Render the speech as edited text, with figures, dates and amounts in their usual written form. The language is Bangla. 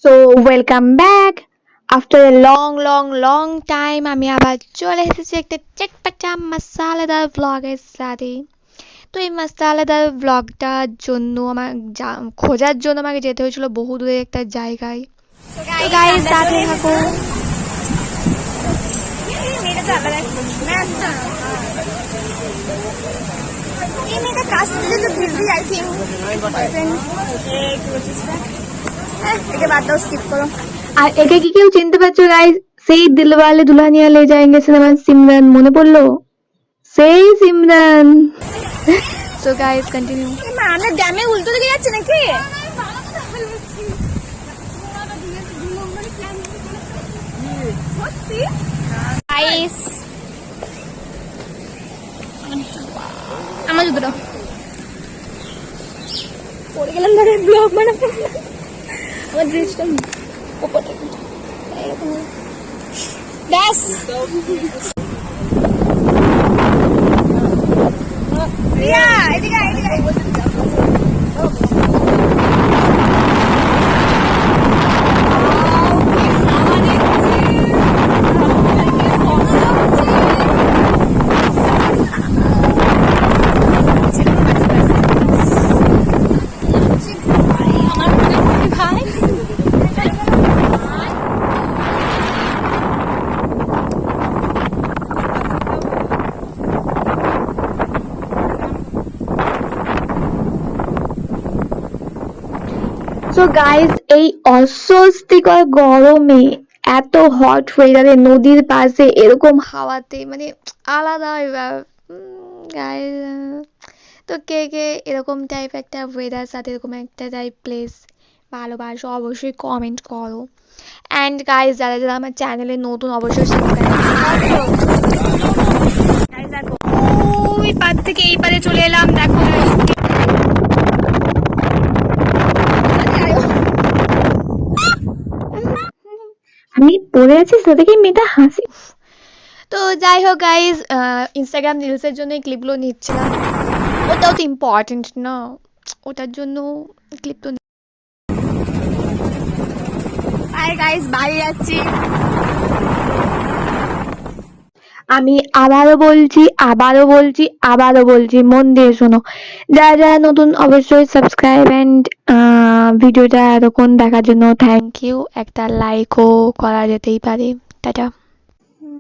So welcome back after a long time আমি আবার চলে এসেছি একটা চটপটা মশালাদার ব্লগের সাথে। তো এই মশালাদার ব্লগটার জন্য আমার খোঁজার জন্য আমাকে যেতে হয়েছিল বহু দূরে একটা জায়গায়। তো গাইস সাথে থাকো। আর একে কি কেউ চিনতে পারছো গাইস? সেই দিলওয়ালে দুলহানিয়া লে যাएंगे সিনেমা সিমরান মনে পড়লো? সেই সিমরান। So guys continue. আমরা ড্যামে উল্টো দিকে যাচ্ছি নাকি? গাইস আমার জুতোটা পড়ে গেলাম ধরে ব্লগ বানাবো। আমার ড্রেসটা ওপরে এরকম ব্যাস। রিয়া এদিকে এদিকে সো গাইস এই অস্বস্তিকর গরমে এত হট ওয়েদারে নদীর পাশে এরকম হাওয়াতে মানে আলাদা গাইস। তো কে কে এরকম টাইপ একটা ওয়েদার সাথে এরকম একটা টাইপ প্লেস ভালোবাসো অবশ্যই কমেন্ট করো। অ্যান্ড গাইস যারা যারা আমার চ্যানেলে নতুন অবশ্যই ওই পার থেকে এই পারে চলে এলাম। দেখো আমি পড়ে আছি সেটা কি মেয়েটা হাসি। তো যাই হোক গাইজ ইনস্টাগ্রাম রিলসের জন্য এই ক্লিপগুলো নিচ্ছিলাম, ওটাও তো ইম্পর্টেন্ট না, ওটার জন্য ক্লিপ তো। বাই গাইস বাড়ি যাচ্ছি। আমি আবারও বলছি মন দিয়ে শোনো। যারা যারা নতুন অবশ্যই সাবস্ক্রাইব অ্যান্ড ভিডিওটা এতক্ষণ দেখার জন্য থ্যাংক ইউ। একটা লাইকও করা যেতেই পারে। টাটা।